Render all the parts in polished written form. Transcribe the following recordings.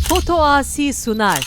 Foto Asi sunar.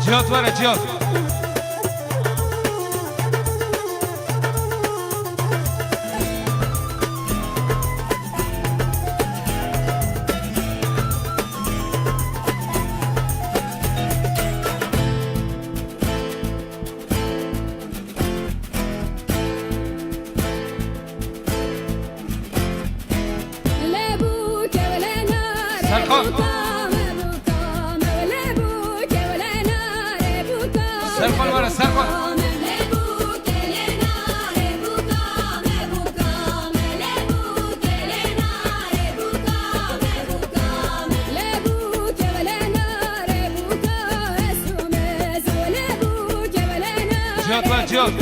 Cihat var ya Cihat. Serkan. Serkan var ya Serkan. Cihat var Cihat.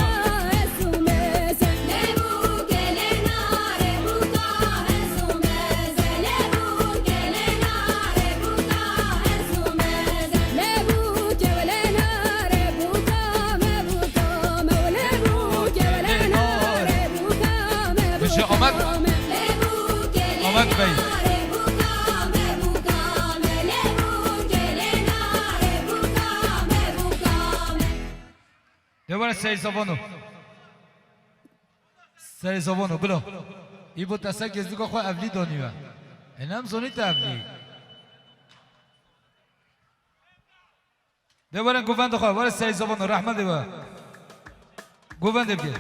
Ahmet Bey. دوباره سری زبانو بلو ای بود دسته گزدی که خواه اولی دانیوه این هم زونی تا اولی دوباره گووند خواه واره سری زبانو رحمت دوباره گووند بگیر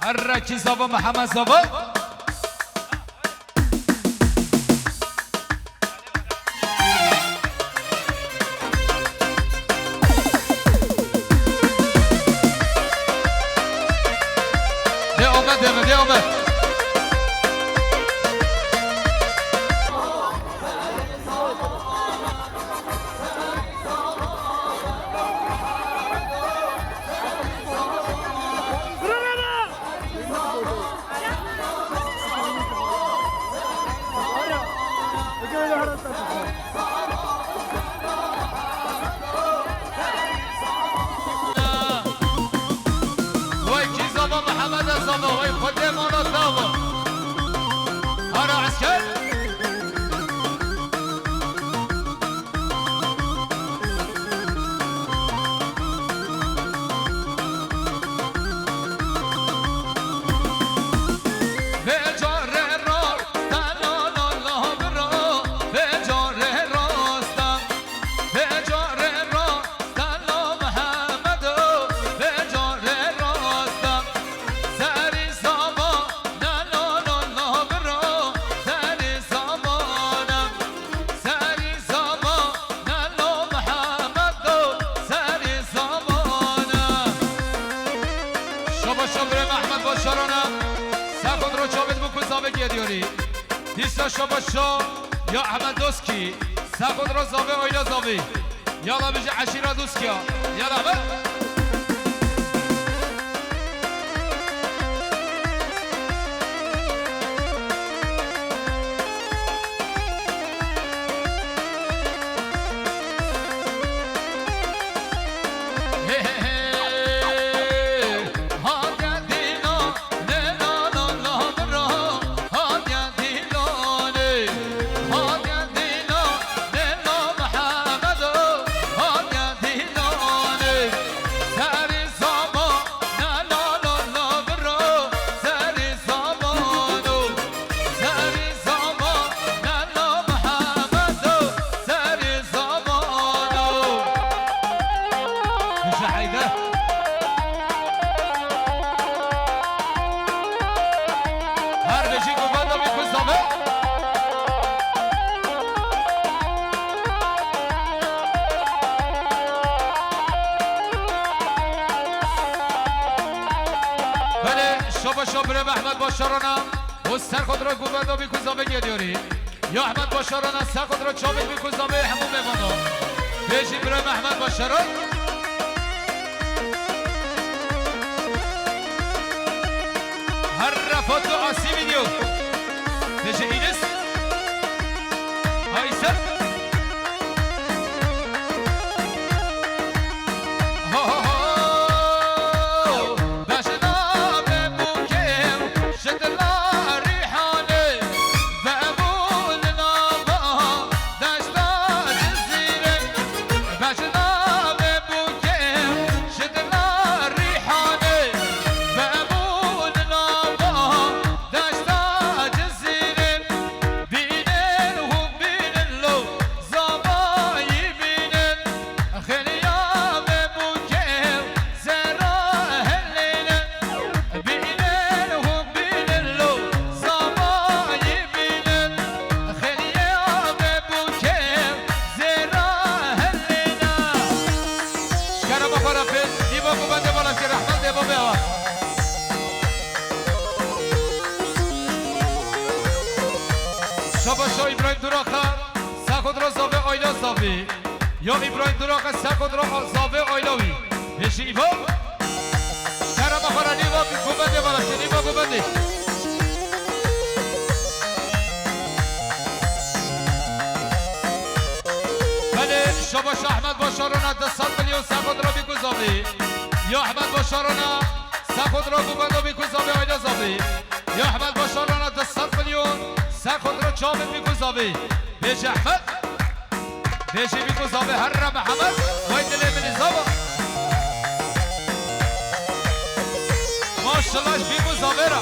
هر رکی زبان محمد زبان ده آمد شاباشا یا احمد دوسکی سخود را زاوه آیلا زاوه یالا بجه عشیرا دوسکیا یالا بر شابره احمد باشارانم و سر خود را گوبندا بی کزامه گیدیاری یا احمد باشارانم سر خود را چابت بی کزامه همون بمانو بیشی برای احمد باشاران هر رفات و آسی ویدیو بیشی اینس آیسر شاباشا ابراهیم دراخه سخود را زاوه آیلا زاوه یا ابراهیم دراخه سخود را زاوه آیلاوی بشی ایبا کرم اخوره نیوا گوبنده بالاشه نیوا گوبنده بله شاباشا احمد باشارانه 200 میلیون سخود را بیگوزاوه یا احمد باشارانه سخود را گوبنده بیگوزاوه آیلا زاوه یا احمد باشارانه 200 میلیون سر خود را چابت میگذابی بیش احمد بيشي بيكو زابي هر محمد ويدل من زابا ما شاء الله بيكو زابيرا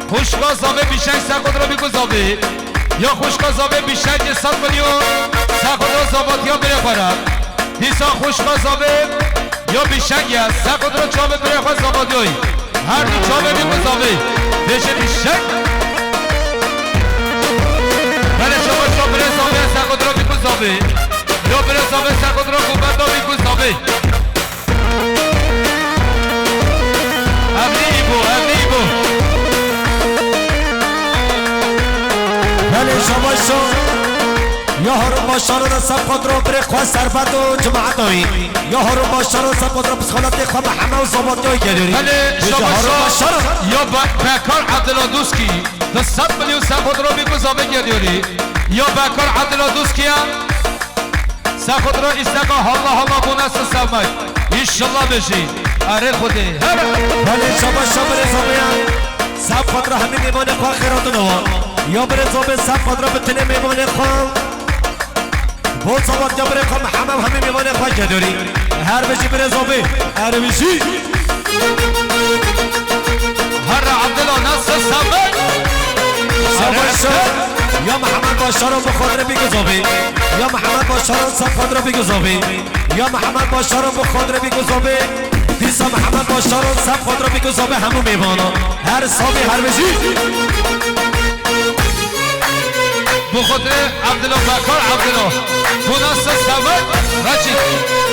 خوشگاه زابه بیشک سخود را بگو زابه یا خوشگاه زابه بیشک 100 میلیون سخود را زاباتی ها بره خورد دیسا خوشگاه زابه یا بیشک سخود را چابه بره خورد زاباتی هایی هر دو چابه بگو زابه بشه بیشک بله شما شما بره زابه سخود را بگو زابه یا بره زابه سخود را گوبت را بگو زابه ابنی بو شما شو یا هر باشان سب خود رو بره خواه سربت و جماعت هایی یا هر باشان سب خود رو بسخالت خواه همه و زباتی هایی گلیری بله شما شو یا بکار عبدالله دوسکی 100 میلیون سب خود رو بگو زابه گلیری یا بکار عبدالله دوسکی هم سب خود رو استقا حالا بونست سبمای ایشالله بشی اره خوده بله شما شو بره زبه هم سب خود رو همین ایمان خواه خیرات نوان یا بره زابه سب خود را بتنه میمانه خواه با صوت یا بره خواه همه میمانه خواه جداری هر بشی بره زابه هر بشی هر عبدالله نصر سبک یا محمد باشارو بخود را بگو زابه یا محمد باشارو سب خود را بگو زابه یا محمد باشارو بخود را بگو زابه دیسا محمد باشارو سب خود را بگو زابه همو میمانه هر صابه هر بشی بخاطر عبدالله بکار عبدالله بونست سبک رچید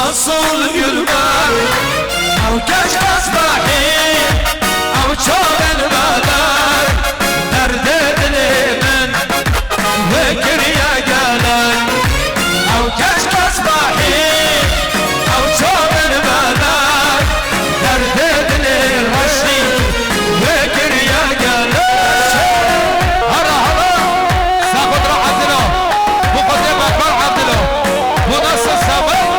nasıl gülmem Av geç kasbahi Av çok elbeder Derde dilimin Ve geriye gelen Av geç kasbahi Av çok elbeder Derde dilir başlı Ve geriye gelen Hala Sakudra Abdilo Bu kote bakar Abdilo Bu nasıl sabır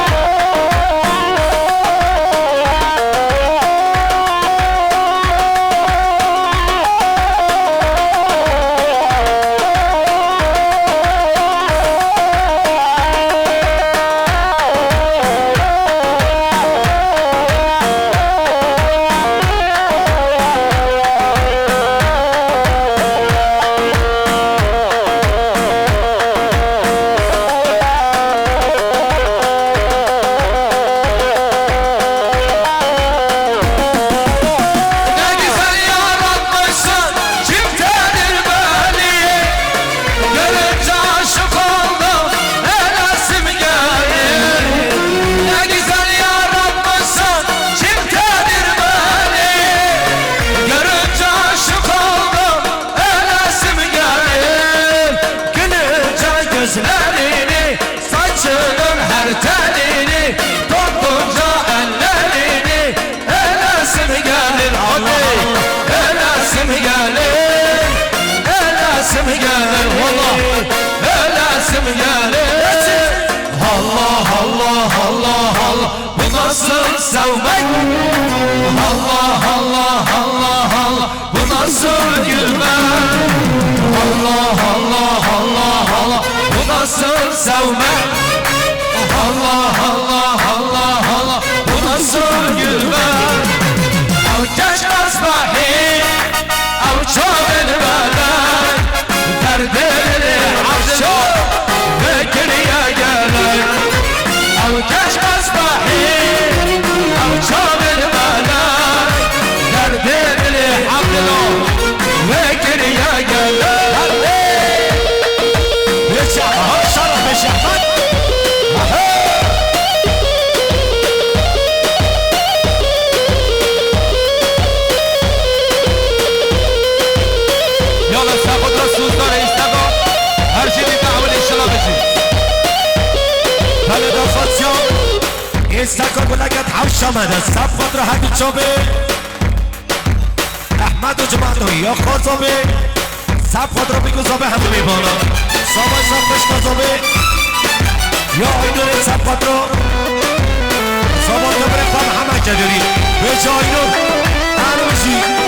gözlerini سنن هر تنینی دکتر جا اللینی الاسم گلین الاسم گلین الاسم گلین والله الاسم گلین Allah Allah Allah Allah bu nasıl sevmek Allah Allah Allah Allah bu nasıl gülmek Allah Allah Allah Allah bu nasıl sevmek Allah Allah Allah Allah bu nasıl gülmek Av keş asbahi Av çoğun velay Derdini afşo Bekriye gelay Av keş asbahi Av çoğun velay Derdini afşo Bekriye gelay Beşe ahak şaraf beşe ahak استکا بلگت حوش آمده صفات را حدید چابه احمد و جمعه یا خوازابه صفات را بگو زابه همه میبانا سابای صفش کازابه یا آینون صفات را سابات را بره خواب همه جداری به جا آینون هنوشی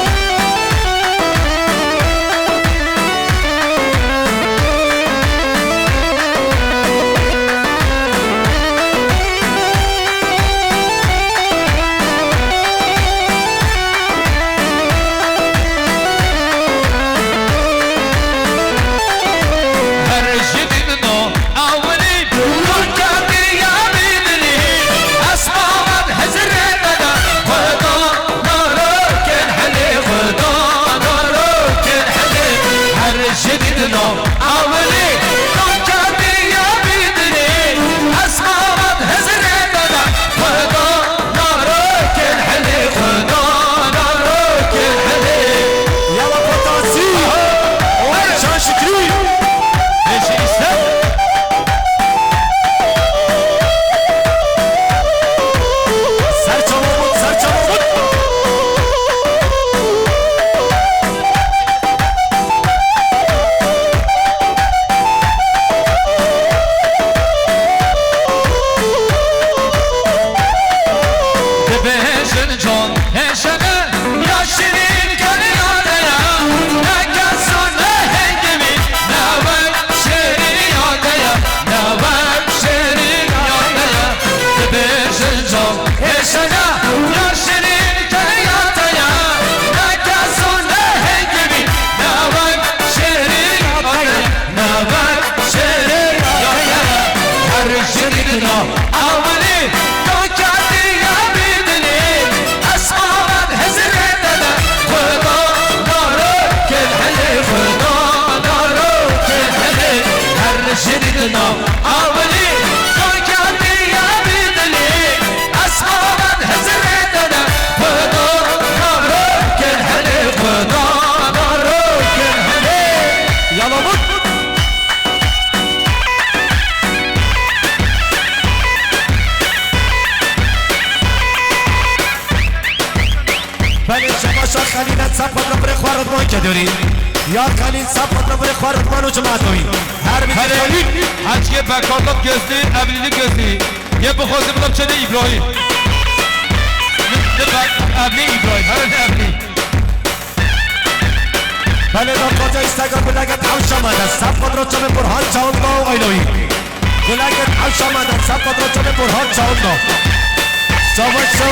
یا خلیل صفات را بره خوارد منو جماعتوی هر خلیل هنچ که بکارلات gözlü evlilik gözlü ye bu خوزی بودم چه ابراهیم evli İbrahim her evli بله داخل استگار بلگت حوش آمده صفات را چه برهان چاونگاه و آیلوی بلگت حوش آمده صفات را چه برهان چاونگاه شاباش شو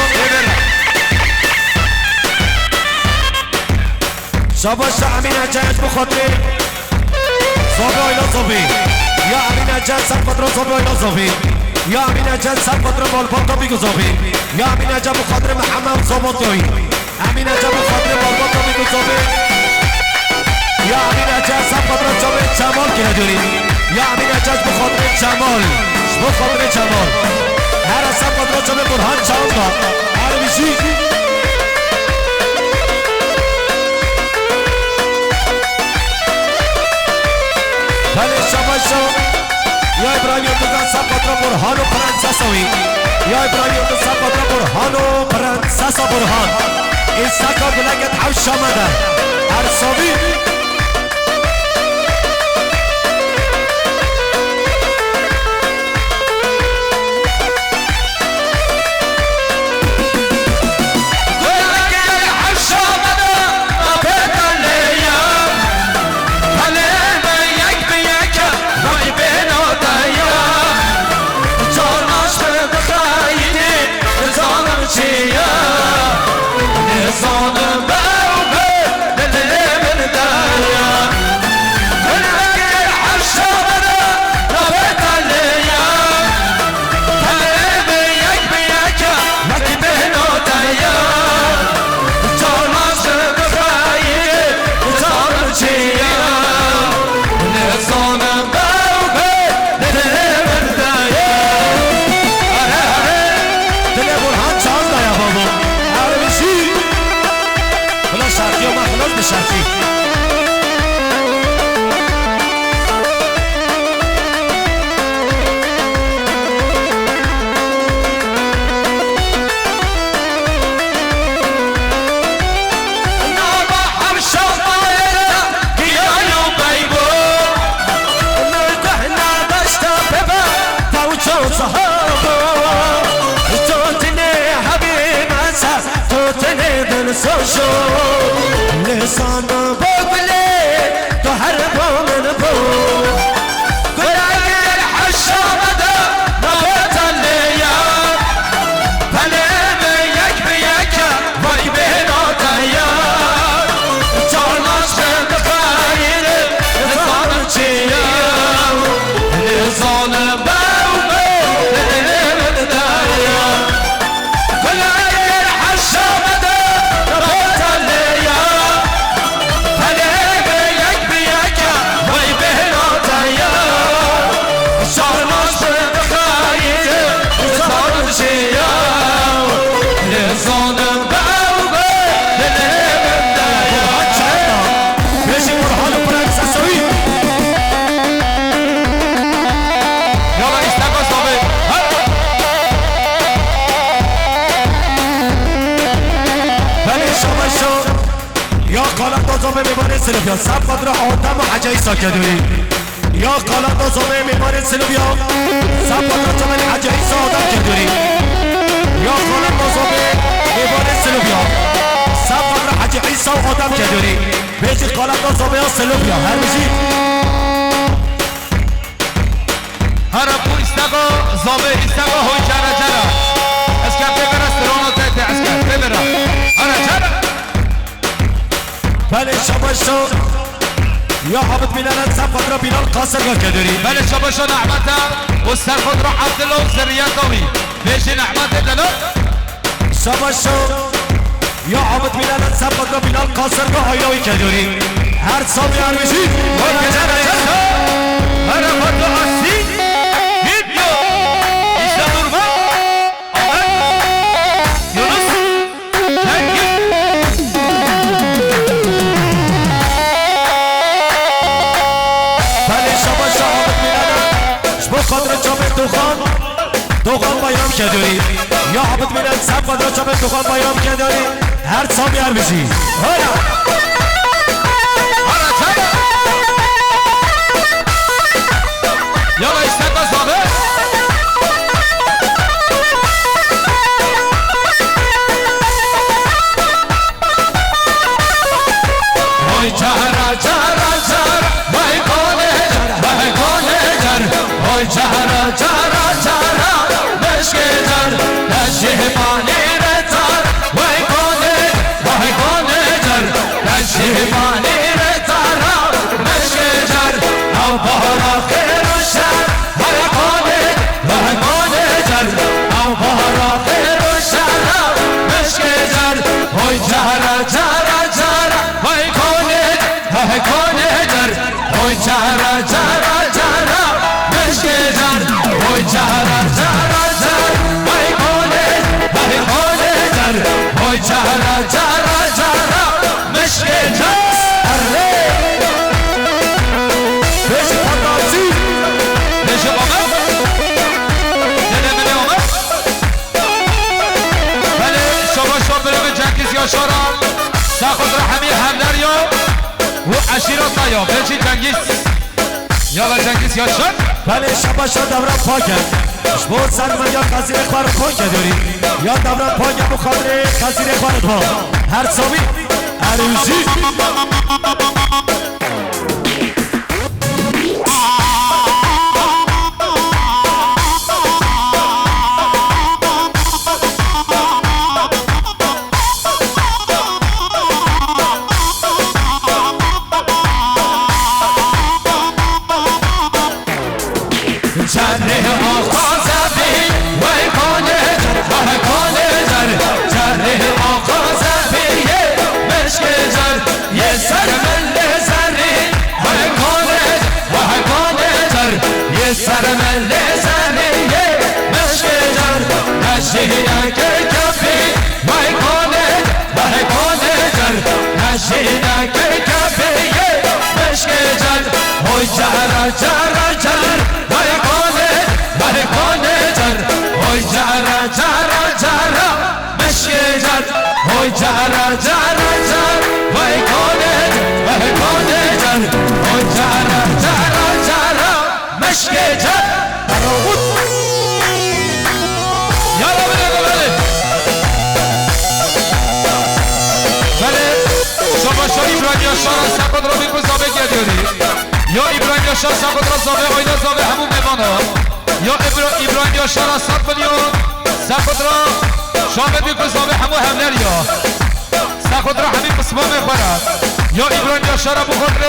شاباش امین اجاز بخاطر صابه آیلا صابه یا امین اجاز صفات را صابه آیلا صابه یا امین اجاز صفات را بالباتا بگو صابه یا امین اجاز بخاطر محمد صابات روی امین اجاز بخاطر بالباتا بگو صابه یا امین اجاز صفات را صابه جمال که نداری یا امین اجاز بخاطر جمال بخاطر جمال هر صفات را صابه برهان چاونگا هر بیشی بله شاباش شو یا ابراهیم یوندوزان سب پاترا برهان و پرنسسوی یا ابراهیم یوندوز سب پاترا برهان و پرنسسا برهان این سکا بلگت حوش آمده ارساوی لسان ببلي تحرب من بو قلق الحشامة نبت الليال فلم يك وي بينا تيار جاناش بخير لسان چيار لسان ببلي من دايار قلق الحشامة سلوبیا سب قدر آدم و حجای ساکدوری یا قالت آزامه میمان سلوبیا سب قدر آدم حجای سادم کدوری یا قالت آزامه میمان سلوبیا سب قدر حجای سا آدم کدوری بیجی قالت آزامه سلوبیا هر بجی هر ابو استقا زامه استقا هوی جرا جرا اسکر ببرا سرانو تیتی اسکر ببرا هر جرا بله شباشو یا حابط بلالت سب قدر بلال قاسر کدوری بله شباشو نعمتا و سر خود را عبدالله و ذریتاوی بیشی نعمت دلو شباشو یا حابط بلالت سب قدر بلال قاسر آیلاوی کدوری هر سامی هر بشی هر خود آسی ویدیو ایشتا درما یونس جنگی قدر چاپ دوخان بایرام کدوری یا حابط میلن سب قدر چاپ دوخان بایرام کدوری هر سامی هر بشی هایا یالا استقا زابه وای چهره چهره چهره وای گونه وای گونه وای چهره چهره چهره مشک جر نشیمانی رزار وای گونه شیراز نیا بلچی جنگیز یا جنگیز یا شد بله شباشا دوران پاکه بود سلمان یا قصیر خوار پاکه داری یا دوران پاکه بخاطر قصیر خوار پا هر صابی عروسی یا ابراهیم یاشار سقط را زابه آیدا زابه همون میمانه یا ابراهیم یاشار 100 میلیون سقط را شامل بیکن زابه همون هملر یا سقط را همین قسمه میخورد یا ابراهیم یاشار بخاطر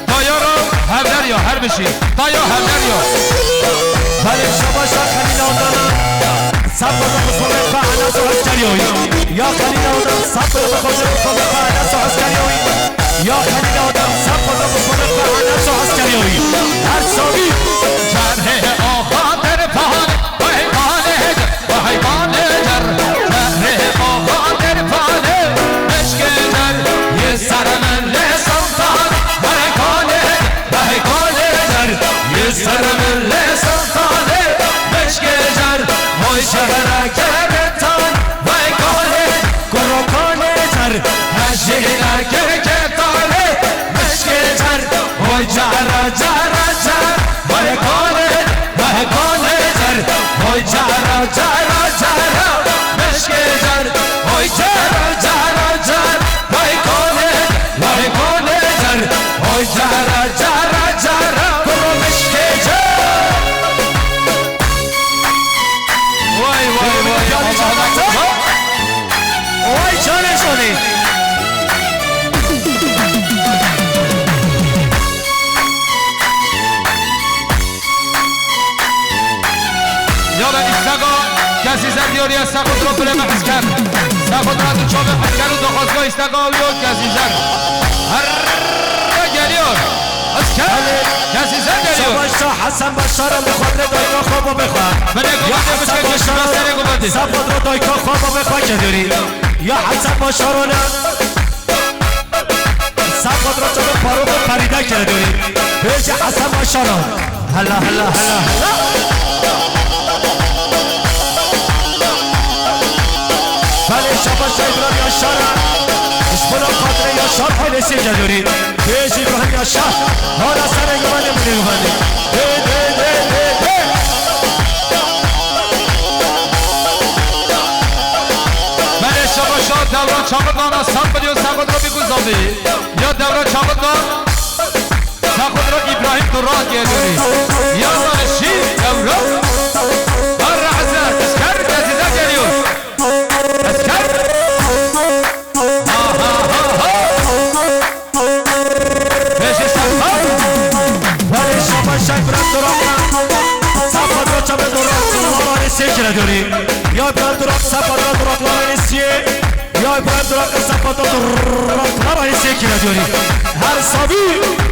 دایا را هملر یا هر بشی دایا هملر یا بله شباشا خلیل آدم سب را بخاطر فعنس و عسکریوی یا خلیل آدم سب را بخاطر فعنس و عسکریوی یا خلیل آدم سب را بخاطر فعنس و عسکریوی هر صابی جرح آقا در پهان و حیوانه و حیوانه جرح آقا در پهانه عشق در یه سرمن سلطان و حیوانه در یه سرمن سلطان عشق در وای شهر کرتان و حیوانه گروکانه در هشیره کرتانه عشق در وای جهر وای کانه در وای جهر مشک در وای جهر وای کانه در وای جهر برو مشک در وای جانشونی یالا ایستگاه کسی زندیاری از سخت رو بره محض کرد سخت را دو چابه حکر و دو خواستگاه ایستگاه بیاد کسی زن هر گلیار از کسی زن گلیار شباشا حسن بشارم بخاطر دایکا خوابو بخواه یا حسن بشارم سبت را دایکا خوابو بخواه که داری یا حسن بشارانه سبت را چابه پاروب پریده که داری بیش حسن بشارم هلا هلا هلا بله شباشا ابراهیم یاشار اشبنا خاطر یاشار های نسیم جدوری بیش ابراهیم یاشار حالا سر گمانه بوده گمانه بله شباشا دوران چاقدان از 100 میلیون سقط را بگذابی یا دوران چاقدان سقط را ابراهیم دران گردونی یا دانشی دوران هر حضرت اسکر کسیزه گریون اسکر پیش سفر بله شباشا ابراهیم دران سفر را چمه دران لامانی سیکره دوری یا ابراهیم دران سفر را دران لامانی سیه یا ابراهیم دران سفر را دران لامانی سیکره دوری هر صابی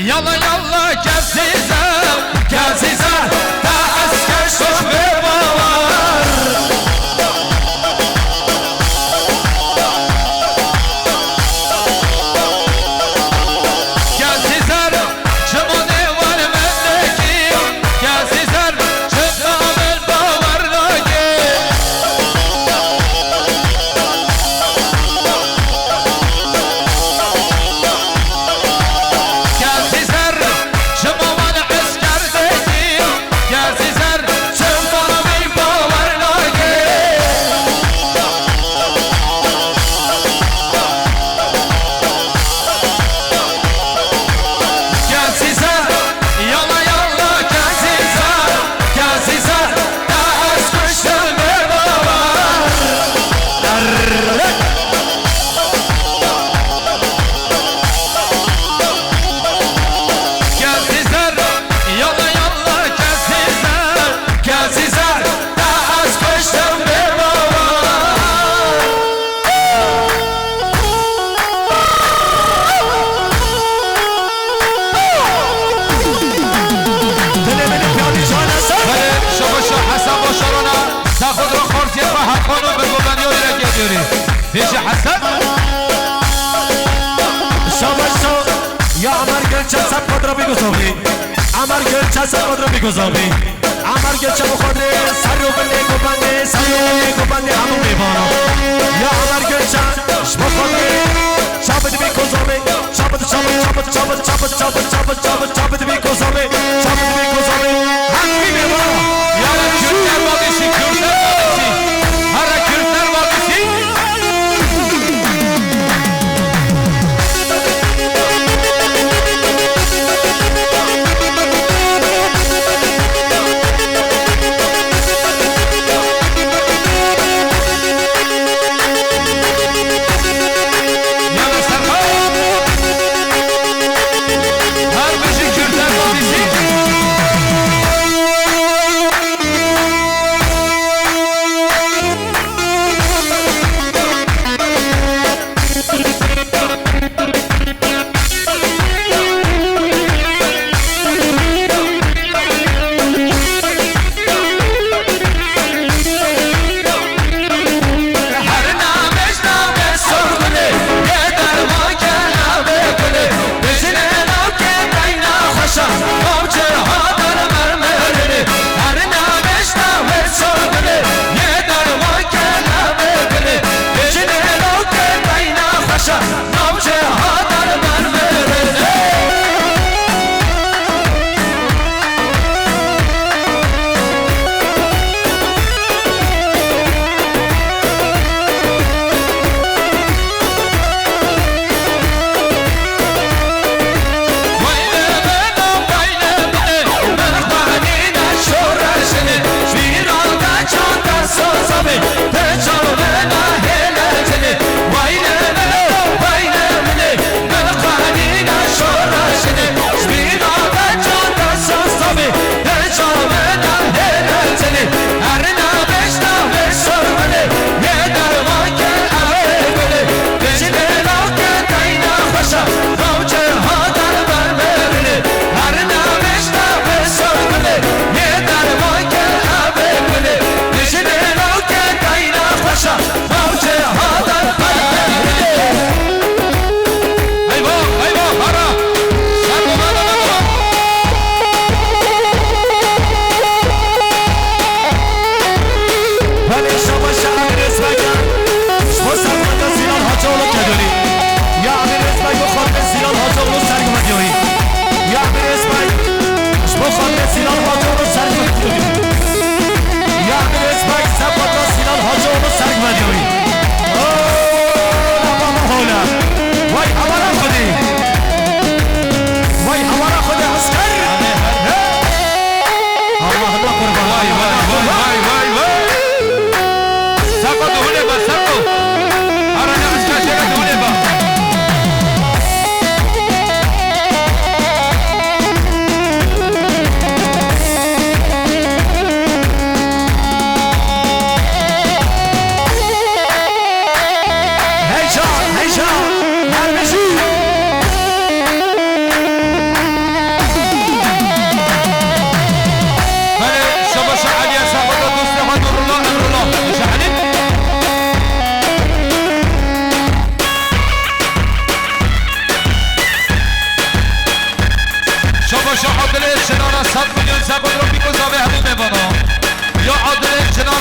Yalla yalla gezizem Ta asker şoş ve bavar Gezizem Cımane var mendeki Gezizem Cımamın bavarlaki Gezizem Cımaman askerdeki Gezizem Cımamın bavarlaki Gezizem Yalla yalla gezizem Ta askıştın ve bavar Gezizler, yalla yalla gezizler Ta az koştum bir baba دل پیالی جانسا شما شو حسن باشارانا سخود را خورسیت و حقانو به گوبنیاری را گیدیوری پیش حسن شاباشو یا عمر گلچه سب خود را بگذابی عمر گلچه سب خود را بگذابی عمر گلچه بخوده سر رو بله گوبنده همو میبانو یا عمر گلچه شما خود چابد بگذابی چابد بگذابی همین میبانو Yani Kürtler Vadisi, Hara Kürtler Vadisi Yani Serhat Her beşi Kürtler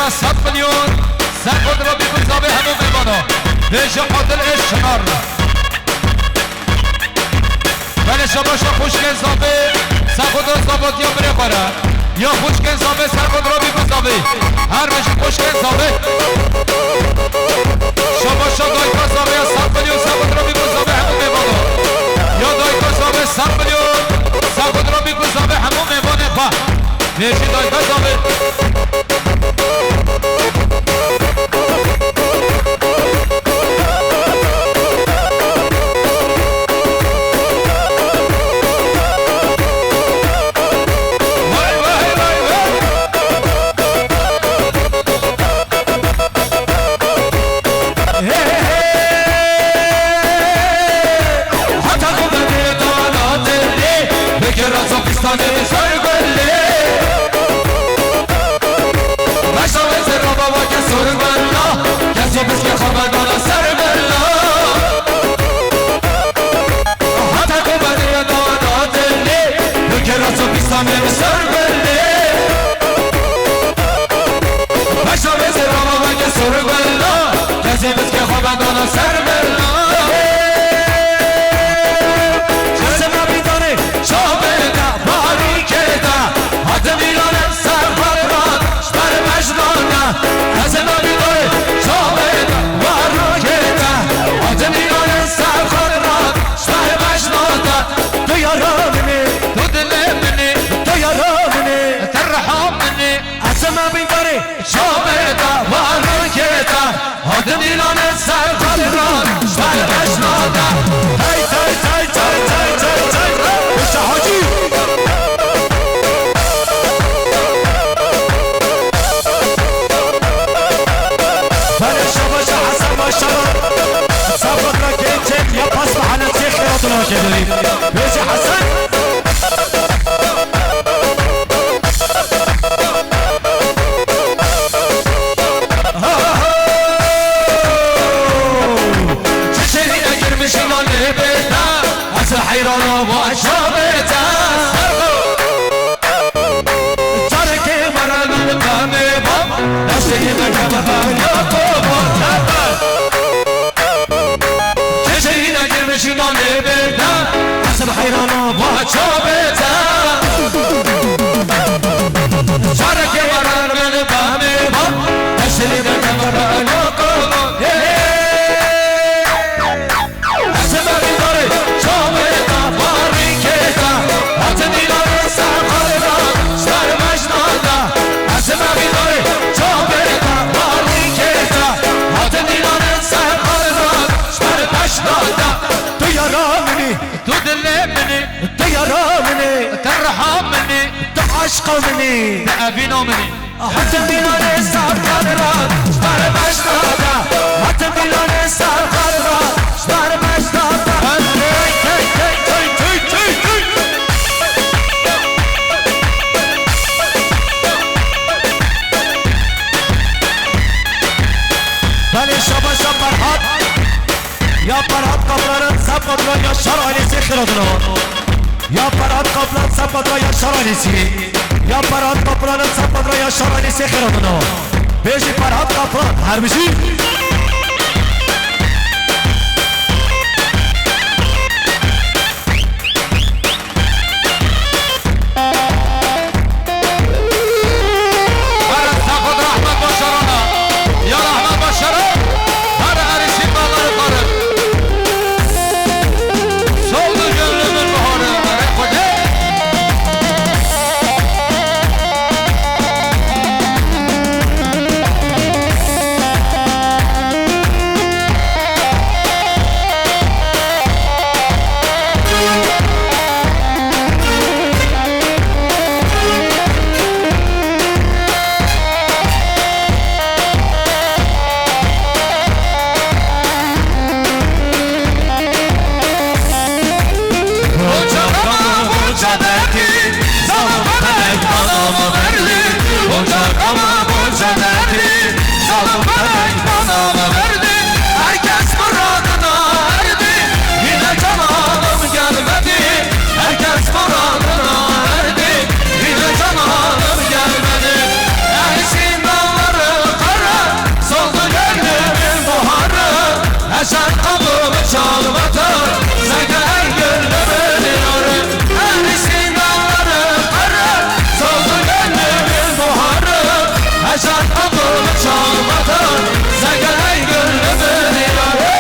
زابه 100 میلیون سخت را بیکن زابه همون میمانه بیش قاتل اشنار ولی شباشا خوشکن زابه سخت را زابط یا بره بره یا خوشکن زابه سخت را بیکن زابه هر بشه خوشکن زابه شباشا دایکا زابه 100 میلیون سخت را بیکن زابه همون میمانه یا دایکا زابه 100 میلیون سخت را بیکن زابه همون میمانه با بیشی دایکا زابه قومني أبي نومني حتى ميلان صار قرار صار مشتاقة حتى ميلان صار قرار صار مشتاقة بله شبا شب برهات یا برهات قبلان سب قبلان یا شرعانیسی خیراتنان یا برهات قبلان سب قبلان یا شرعانیسی یا برهات قبلان سب قبلان یا شرعانیسی خیراتنان بیشی برهات قبلان هر بشی هشان قبوم çalmatır Zeyden gönlümün yarı Erisin dağları karı Soldu gönlümün buharı Hşan qabum çalmatır Zeyden gönlümün yarı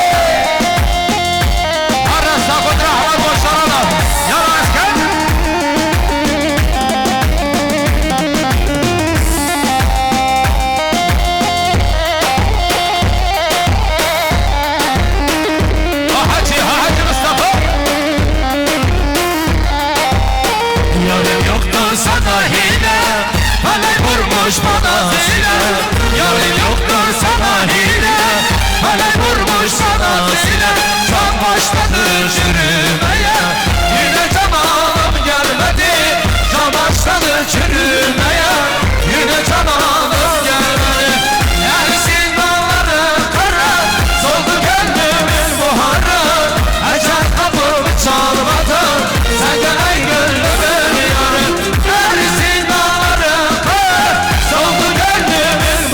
Arra Sakut Rahman boşlarına Yana asker Hacı Mustafa Yarım yoktur sana hile Felek vurmuş bana